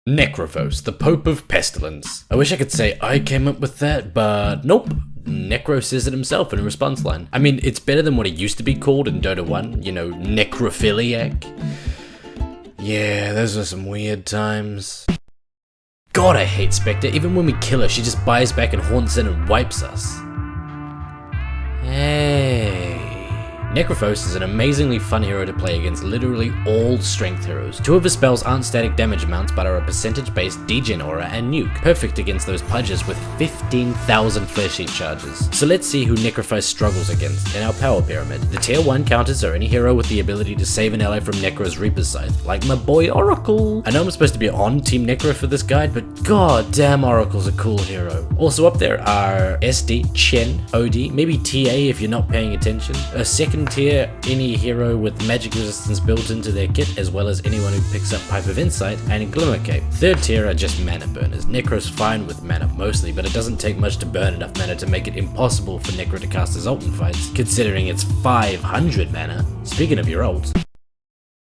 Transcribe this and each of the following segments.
Necrophos, the Pope of Pestilence. I wish I could say I came up with that, but nope. Necro says it himself in a response line. I mean, it's better than what it used to be called in Dota 1, you know, necrophiliac. Yeah, those are some weird times. God, I hate Spectre. Even when we kill her, she just buys back and haunts in and wipes us. Hey. Necrophos is an amazingly fun hero to play against literally all strength heroes. Two of his spells aren't static damage amounts but are a percentage based degen aura and nuke, perfect against those pudges with 15,000 flesh heat charges. So let's see who Necrophos struggles against in our power pyramid. The tier 1 counters are any hero with the ability to save an ally from Necro's Reaper's Scythe, like my boy Oracle. I know I'm supposed to be on Team Necro for this guide, but god damn, Oracle's a cool hero. Also up there are SD, Chen, OD, maybe TA if you're not paying attention, a second tier, any hero with magic resistance built into their kit, as well as anyone who picks up Pipe of Insight and Glimmer Cape. Third tier are just mana burners. Necro's fine with mana mostly, but it doesn't take much to burn enough mana to make it impossible for Necro to cast his ult in fights, considering it's 500 mana. Speaking of your ult.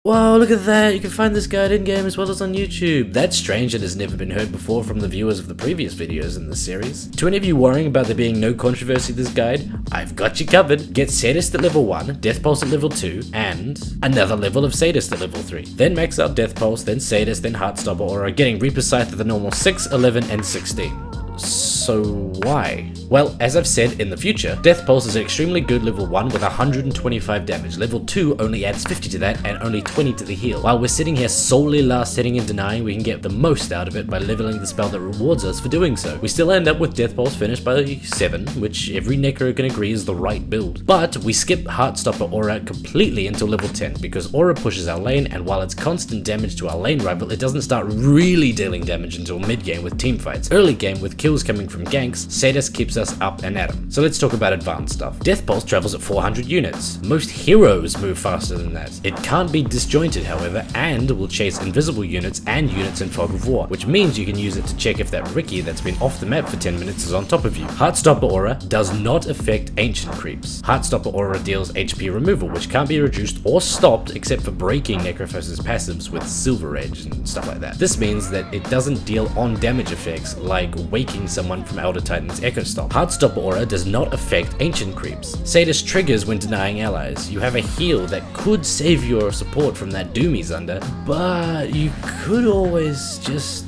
Whoa, look at that! You can find this guide in-game as well as on YouTube. That's strange and has never been heard before from the viewers of the previous videos in this series. To any of you worrying about there being no controversy with this guide, I've got you covered. Get Sadist at level 1, Death Pulse at level 2, and another level of Sadist at level 3. Then max out Death Pulse, then Sadist, then Heartstopper Aura, getting Reaper's Scythe at the normal 6, 11, and 16. So why? Well, as I've said, in the future, Death Pulse is an extremely good level 1 with 125 damage. Level 2 only adds 50 to that and only 20 to the heal. While we're sitting here solely last hitting and denying, we can get the most out of it by leveling the spell that rewards us for doing so. We still end up with Death Pulse finished by 7, which every Necro can agree is the right build. But we skip Heartstopper Aura completely until level 10 because Aura pushes our lane, and while it's constant damage to our lane rival, it doesn't start really dealing damage until mid-game with teamfights. Early game with kills coming from ganks, Sadist keeps us up and at him. So let's talk about advanced stuff. Death Pulse travels at 400 units. Most heroes move faster than that. It can't be disjointed, however, and will chase invisible units and units in Fog of War, which means you can use it to check if that Ricky that's been off the map for 10 minutes is on top of you. Heartstopper Aura does not affect ancient creeps. Heartstopper Aura deals HP removal, which can't be reduced or stopped except for breaking Necrophos' passives with Silver Edge and stuff like that. This means that it doesn't deal on damage effects like waking someone from Elder Titan's Echo Stomp. Heartstopper Aura does not affect ancient creeps. Sadist triggers when denying allies. You have a heal that could save your support from that doom he's under, but you could always just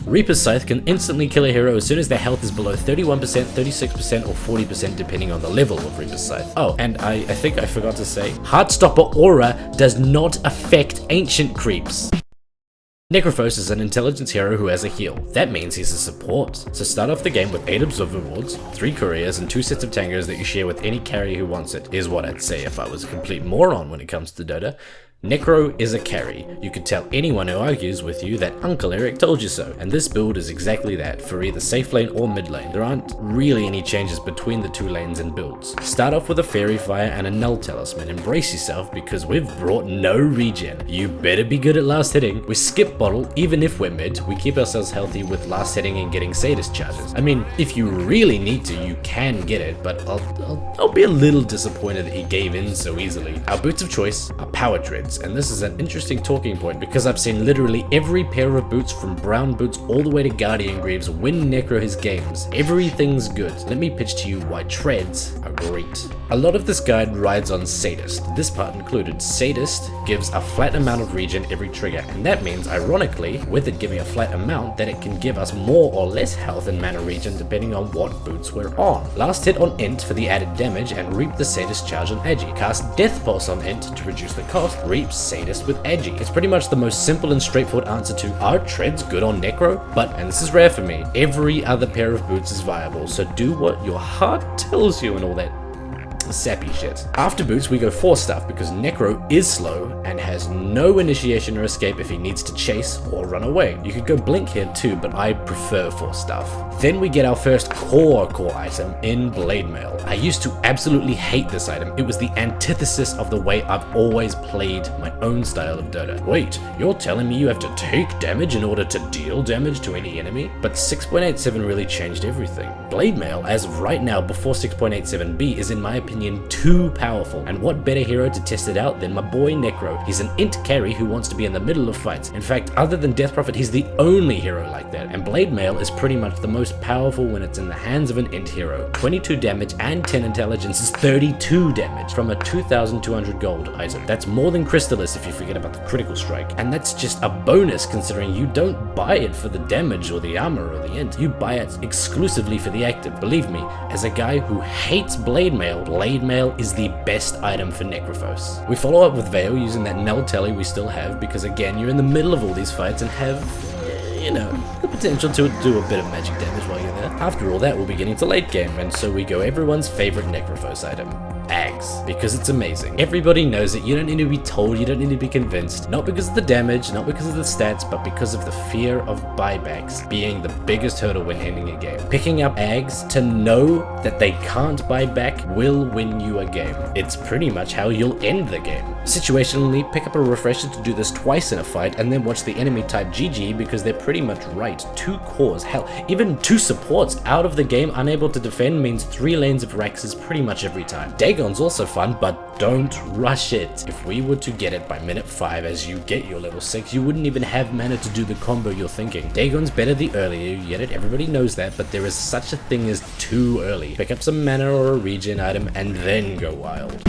Reaper's Scythe can instantly kill a hero as soon as their health is below 31%, 36%, or 40% depending on the level of Reaper's Scythe. Oh, and I think I forgot to say, Heartstopper Aura does not affect ancient creeps. Necrophos is an intelligence hero who has a heal. That means he's a support. So start off the game with 8 Observer Wards, 3 Couriers, and 2 sets of Tangos that you share with any carry who wants it, is what I'd say if I was a complete moron when it comes to Dota. Necro is a carry. You could tell anyone who argues with you that Uncle Eric told you so, and this build is exactly that, for either safe lane or mid lane. There aren't really any changes between the two lanes and builds. Start off with a Fairy Fire and a Null Talisman. Embrace yourself because we've brought no regen. You better be good at last hitting. We skip bottle even if we're mid. We keep ourselves healthy with last hitting and getting Sadist charges. I mean, if you really need to, you can get it, but I'll be a little disappointed that he gave in so easily. Our boots of choice are Power Treads. And this is an interesting talking point because I've seen literally every pair of boots from brown boots all the way to Guardian Greaves win Necro his games. Everything's good. Let me pitch to you why treads are great. A lot of this guide rides on Sadist. This part included. Sadist gives a flat amount of regen every trigger, and that means, ironically, with it giving a flat amount, that it can give us more or less health and mana regen depending on what boots we're on. Last hit on Int for the added damage and reap the Sadist charge on Agi. Cast Death Pulse on Int to reduce the cost, reap Sadist with Agi. It's pretty much the most simple and straightforward answer to, are treads good on Necro? But, and this is rare for me, every other pair of boots is viable, so do what your heart tells you and all that sappy shit. After boots we go 4 stuff because Necro is slow and has no initiation or escape if he needs to chase or run away. You could go blink here too, but I prefer 4 stuff. Then we get our first core item in Blade Mail. I used to absolutely hate this item. It was the antithesis of the way I've always played my own style of Dota. Wait, you're telling me you have to take damage in order to deal damage to any enemy? But 6.87 really changed everything. Blade Mail, as of right now before 6.87b, is in my opinion opinion, too powerful. And what better hero to test it out than my boy Necro? He's an int carry who wants to be in the middle of fights. In fact, other than Death Prophet, he's the only hero like that. And Blade Mail is pretty much the most powerful when it's in the hands of an int hero. 22 damage and 10 intelligence is 32 damage from a 2,200 gold item. That's more than Crystallis if you forget about the critical strike. And that's just a bonus considering you don't buy it for the damage or the armor or the int. You buy it exclusively for the active. Believe me, as a guy who hates Blade Mail is the best item for Necrophos. We follow up with Veil using that null telly we still have because again, you're in the middle of all these fights and have, you know, the potential to do a bit of magic damage while you're there. After all that, we'll be getting to late game, and so we go everyone's favorite Necrophos item. Ags, because it's amazing. Everybody knows it, you don't need to be told, you don't need to be convinced. Not because of the damage, not because of the stats, but because of the fear of buybacks being the biggest hurdle when ending a game. Picking up Ags to know that they can't buy back will win you a game. It's pretty much how you'll end the game. Situationally, pick up a refresher to do this twice in a fight, and then watch the enemy type GG because they're pretty much right. 2 cores, hell, even 2 supports out of the game unable to defend means 3 lanes of Raxes pretty much every time. Dagon's also fun, but don't rush it. If we were to get it by minute 5 as you get your level 6, you wouldn't even have mana to do the combo you're thinking. Dagon's better the earlier you get it, everybody knows that, but there is such a thing as too early. Pick up some mana or a regen item and then go wild.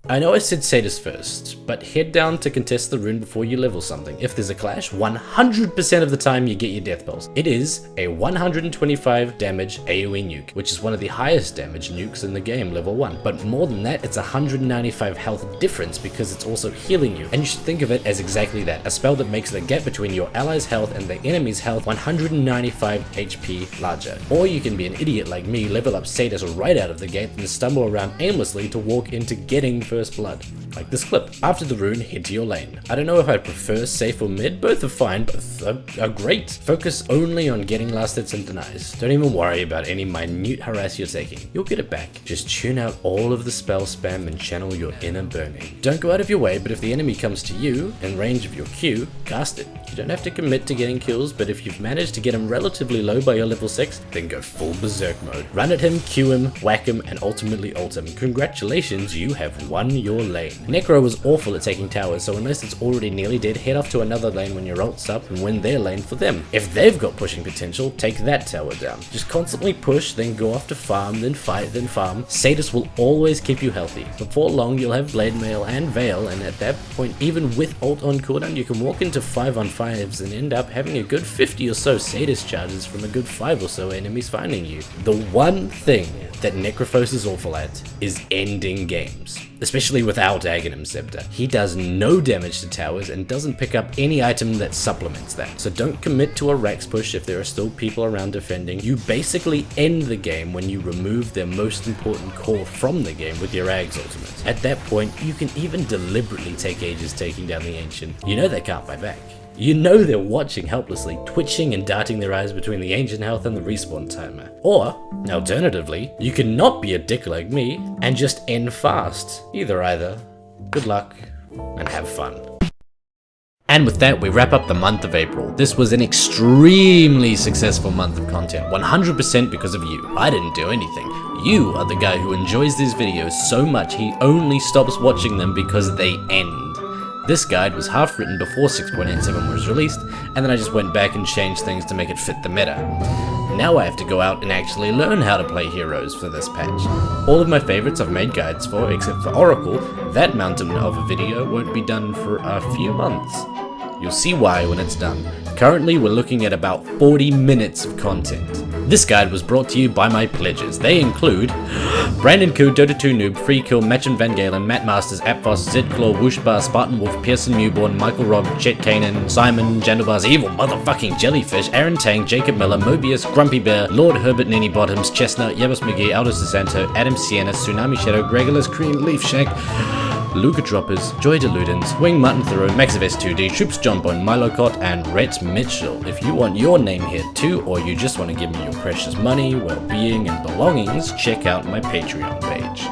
I know I said Sadist first, but head down to contest the rune before you level something. If there's a clash, 100% of the time you get your death pulse. It is a 125 damage AoE nuke, which is one of the highest damage nukes in the game, level 1. But more than that, it's 195 health difference because it's also healing you. And you should think of it as exactly that, a spell that makes the gap between your ally's health and the enemy's health 195 HP larger. Or you can be an idiot like me, level up Sadist right out of the gate and stumble around aimlessly to walk into getting first blood, like this clip. After the rune, head to your lane. I don't know if I prefer safe or mid, both are fine, both are great. Focus only on getting last hits and denies. Don't even worry about any minute harass you're taking. You'll get it back. Just tune out all of the spell spam and channel your inner burning. Don't go out of your way, but if the enemy comes to you, in range of your Q, cast it. You don't have to commit to getting kills, but if you've managed to get him relatively low by your level 6, then go full berserk mode. Run at him, Q him, whack him, and ultimately ult him. Congratulations, you have won your lane. Necro was awful at taking towers, so unless it's already nearly dead, head off to another lane when your ult's up and win their lane for them. If they've got pushing potential, take that tower down. Just constantly push, then go off to farm, then fight, then farm. Sadist will always keep you healthy. Before long, you'll have Blade Mail and Veil, and at that point, even with ult on cooldown, you can walk into 5-on-5s and end up having a good 50 or so Sadist charges from a good 5 or so enemies finding you. The one thing that Necrophos is awful at is ending games, especially without Aghanim Scepter. He does no damage to towers and doesn't pick up any item that supplements that. So don't commit to a Rax push if there are still people around defending. You basically end the game when you remove their most important core from the game with your Ags ultimate. At that point, you can even deliberately take ages taking down the Ancient. You know they can't buy back. You know they're watching helplessly, twitching and darting their eyes between the ancient health and the respawn timer. Or, alternatively, you can not be a dick like me and just end fast. Either. Good luck, and have fun. And with that, we wrap up the month of April. This was an extremely successful month of content, 100% because of you. I didn't do anything. You are the guy who enjoys these videos so much he only stops watching them because they end. This guide was half written before 6.87 was released, and then I just went back and changed things to make it fit the meta. Now I have to go out and actually learn how to play heroes for this patch. All of my favorites I've made guides for, except for Oracle. That mountain of a video won't be done for a few months. You'll see why when it's done. Currently we're looking at about 40 minutes of content. This guide was brought to you by my pledges. They include Brandon Koo, Dota 2 Noob, Free Kill, Machin Van Galen, Matt Masters, Apfos, Zedclaw, Wooshbar, Spartan Wolf, Pearson Newborn, Michael Robb, Chet Kanan, Simon, Jandelbar's Evil Motherfucking Jellyfish, Aaron Tang, Jacob Miller, Mobius, Grumpy Bear, Lord Herbert Nini Bottoms, Chestnut, Yabos McGee, Aldous DeSanto, Adam Sienna, Tsunami Shadow, Gregulus, Green Leaf Shank, Luca Droppers, Joy Deludens, Wing Mutton Thoreau, Max of S2D, Troops Johnbone, Milo Cott, and Rhett Mitchell. If you want your name here too, or you just want to give me your precious money, well-being, and belongings, check out my Patreon page.